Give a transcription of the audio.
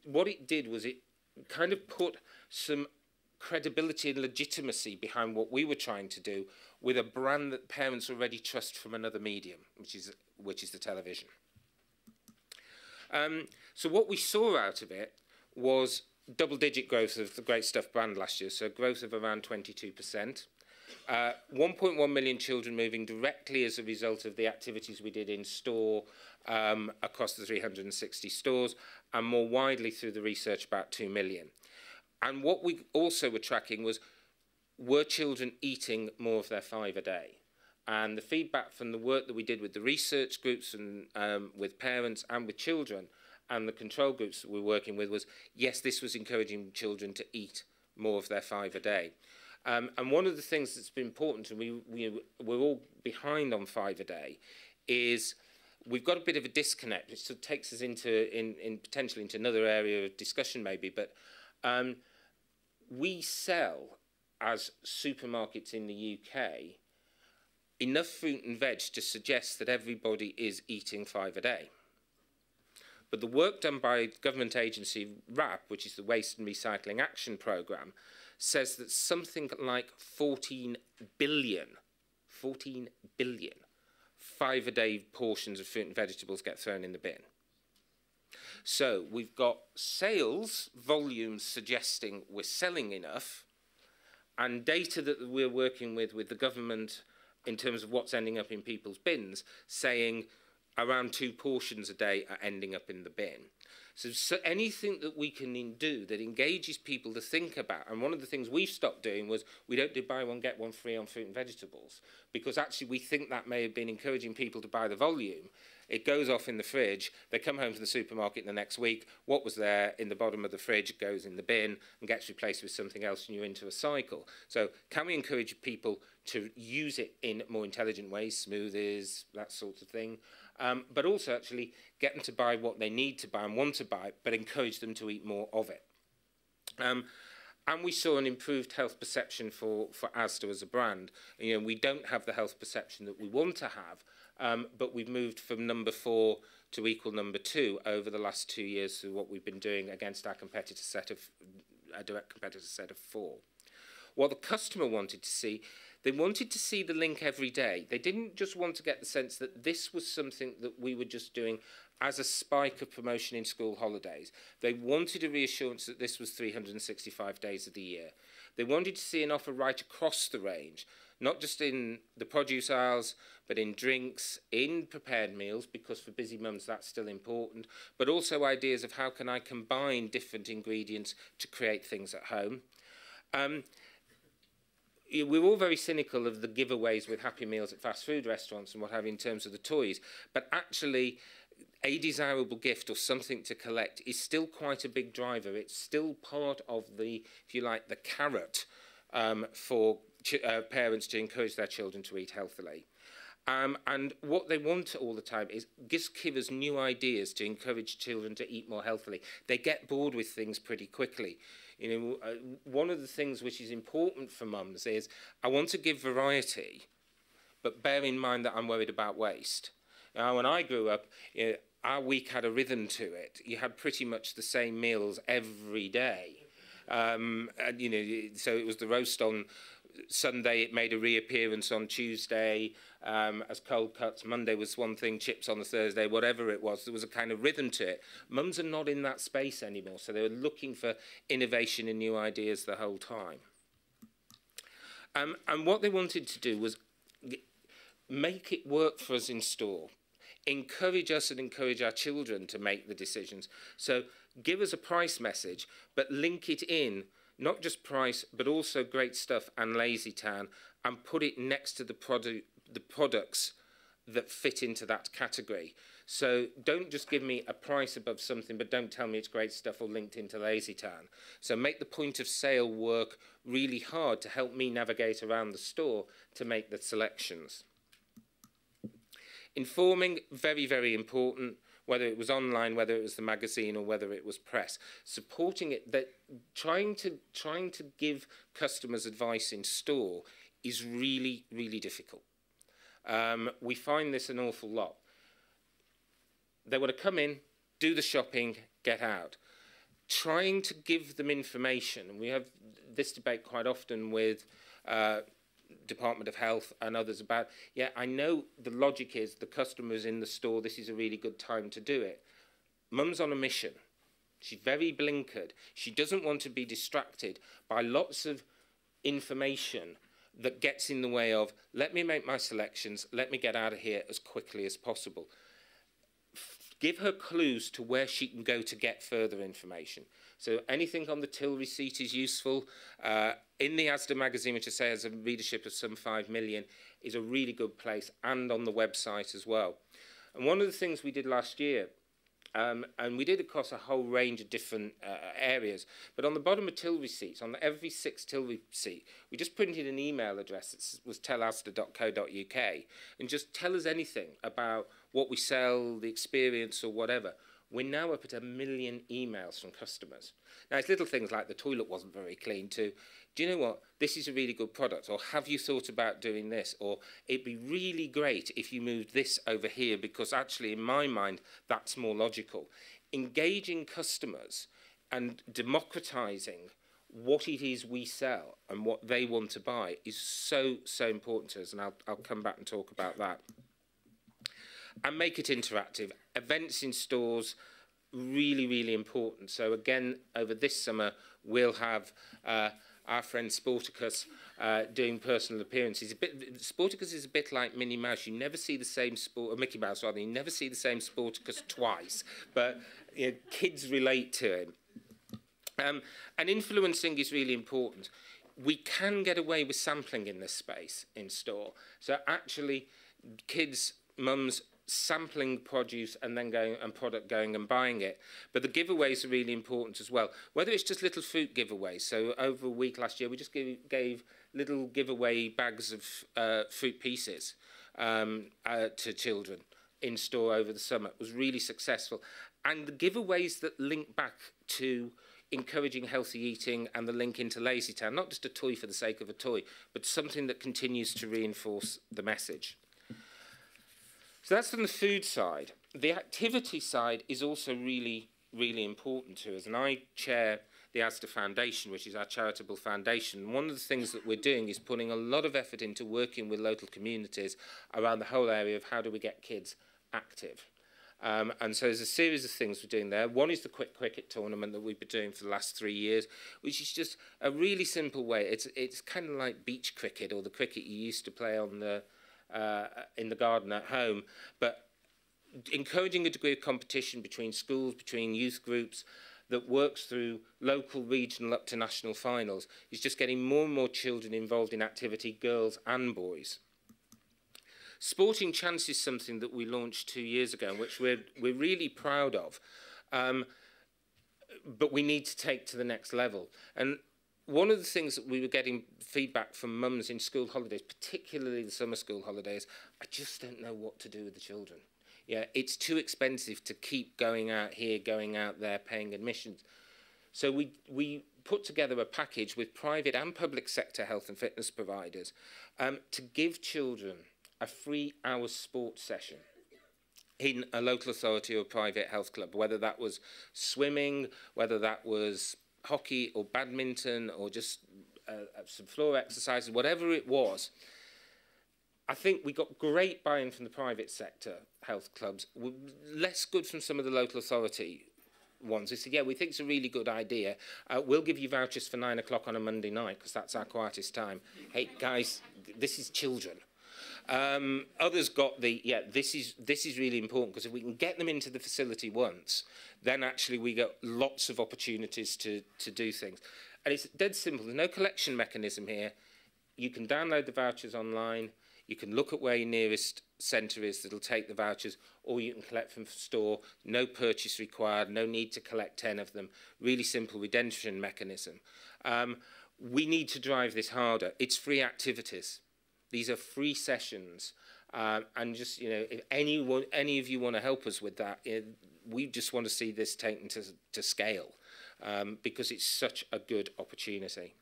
what it did was it kind of put some credibility and legitimacy behind what we were trying to do with a brand that parents already trust from another medium, which is the television. So what we saw out of it was double-digit growth of the Great Stuff brand last year, so growth of around 22%. 1.1 million children moving directly as a result of the activities we did in store across the 360 stores, and more widely through the research, about 2 million. And what we also were tracking was, were children eating more of their 5 a day? And the feedback from the work that we did with the research groups and with parents and with children and the control groups that we're working with was, yes, this was encouraging children to eat more of their 5 a day. And one of the things that's been important, and we're all behind on 5 a day, is we've got a bit of a disconnect, which sort of takes us into potentially into another area of discussion maybe, but we sell, as supermarkets in the UK, enough fruit and veg to suggest that everybody is eating 5 a day. But the work done by government agency WRAP, which is the Waste and Recycling Action Programme, says that something like 14 billion 5 a day portions of fruit and vegetables get thrown in the bin. So we've got sales volumes suggesting we're selling enough, and data that we're working with the government in terms of what's ending up in people's bins, saying around 2 portions a day are ending up in the bin. So anything that we can do that engages people to think about, and one of the things we've stopped doing was we don't do buy one, get one free on fruit and vegetables, because actually we think that may have been encouraging people to buy the volume. It goes off in the fridge, they come home to the supermarket the next week, what was there in the bottom of the fridge goes in the bin and gets replaced with something else, and you're into a cycle. So can we encourage people to use it in more intelligent ways, smoothies, that sort of thing, but also actually get them to buy what they need to buy and want to buy, but encourage them to eat more of it. And we saw an improved health perception for Asda as a brand. You know, we don't have the health perception that we want to have, but we've moved from number 4 to equal number 2 over the last 2 years through what we've been doing against our competitor set of, a direct competitor set of 4. What the customer wanted to see, they wanted to see the link every day. They didn't just want to get the sense that this was something that we were just doing as a spike of promotion in school holidays. They wanted a reassurance that this was 365 days of the year. They wanted to see an offer right across the range, not just in the produce aisles, but in drinks, in prepared meals, because for busy mums that's still important, but also ideas of how can I combine different ingredients to create things at home. We're all very cynical of the giveaways with Happy Meals at fast food restaurants and what have you in terms of the toys, but actually a desirable gift or something to collect is still quite a big driver. It's still part of the, if you like, the carrot for parents to encourage their children to eat healthily. And what they want all the time is just give us new ideas to encourage children to eat more healthily. They get bored with things pretty quickly. You know, one of the things which is important for mums is I want to give variety, but bear in mind that I'm worried about waste. Now, when I grew up, you know, our week had a rhythm to it. You had pretty much the same meals every day. And, you know, so it was the roast on Sunday, it made a reappearance on Tuesday as cold cuts. Monday was one thing, chips on the Thursday, whatever it was. There was a kind of rhythm to it. Mums are not in that space anymore, so they were looking for innovation and new ideas the whole time. And what they wanted to do was make it work for us in store. Encourage us and encourage our children to make the decisions. So give us a price message, but link it in, not just price, but also Great Stuff and Lazy Town, and put it next to the products that fit into that category. So don't just give me a price above something, but don't tell me it's Great Stuff or linked into Lazy Town. So make the point of sale work really hard to help me navigate around the store to make the selections. Informing, very, very important, whether it was online, whether it was the magazine, or whether it was press. Supporting it, that trying to give customers advice in store is really, really difficult. We find this an awful lot. They want to come in, do the shopping, get out. trying to give them information, and we have this debate quite often with Department of Health and others about, yeah, I know the logic is the customer's in the store, this is a really good time to do it. Mum's on a mission. She's very blinkered. She doesn't want to be distracted by lots of information that gets in the way of, let me make my selections, let me get out of here as quickly as possible. Give her clues to where she can go to get further information. So anything on the till receipt is useful. In the Asda magazine, which I say has a readership of some 5 million, is a really good place, and on the website as well. And one of the things we did last year, and we did across a whole range of different areas, but on the bottom of till receipts, on every 6 till receipt, we just printed an email address that was tellasda.co.uk, and just tell us anything about what we sell, the experience or whatever. We're now up at 1 million emails from customers. Now, it's little things like the toilet wasn't very clean to, do you know what, this is a really good product, or have you thought about doing this, or it'd be really great if you moved this over here, because actually, in my mind, that's more logical. Engaging customers and democratising what it is we sell and what they want to buy is so, so important to us, and I'll come back and talk about that. And make it interactive. Events in stores, really, really important. So again, over this summer, we'll have our friend Sporticus doing personal appearances. Sporticus is a bit like Minnie Mouse. You never see the same Mickey Mouse, rather. You never see the same Sporticus twice. But you know, kids relate to him. And influencing is really important. We can get away with sampling in this space in store. So actually, kids, mums, sampling produce and then going and buying it. But the giveaways are really important as well. Whether it's just little fruit giveaways. So over a week last year, we just gave little giveaway bags of fruit pieces to children in store over the summer. It was really successful. And the giveaways that link back to encouraging healthy eating and the link into Lazy Town, not just a toy for the sake of a toy, but something that continues to reinforce the message. So that's from the food side. The activity side is also really, really important to us. And I chair the Asda Foundation, which is our charitable foundation. One of the things that we're doing is putting a lot of effort into working with local communities around the whole area of how do we get kids active. And so there's a series of things we're doing there. One is the quick cricket tournament that we've been doing for the last 3 years, which is just a really simple way. It's kind of like beach cricket or the cricket you used to play on the in the garden at home, but encouraging a degree of competition between schools, between youth groups, that works through local, regional, up to national finals, is just getting more and more children involved in activity, girls and boys. Sporting Chance is something that we launched 2 years ago, which we're really proud of, but we need to take to the next level. And one of the things that we were getting feedback from mums in school holidays, particularly the summer school holidays, I just don't know what to do with the children. Yeah, it's too expensive to keep going out here, going out there, paying admissions. So we put together a package with private and public sector health and fitness providers to give children a free hour sports session in a local authority or private health club, whether that was swimming, whether that was hockey or badminton or just some floor exercises, whatever it was. I think we got great buy-in from the private sector health clubs, less good from some of the local authority ones. They said, yeah, we think it's a really good idea. We'll give you vouchers for 9 o'clock on a Monday night because that's our quietest time. Hey, guys, this is children. Others got the, yeah, this is really important because if we can get them into the facility once, then actually we get lots of opportunities to do things. And it's dead simple. There's no collection mechanism here. You can download the vouchers online. You can look at where your nearest centre is that'll take the vouchers, or you can collect from the store. No purchase required, no need to collect 10 of them. Really simple redemption mechanism. We need to drive this harder. It's free activities. These are free sessions. And just, you know, if any of you want to help us with that, we just want to see this taken to scale because it's such a good opportunity.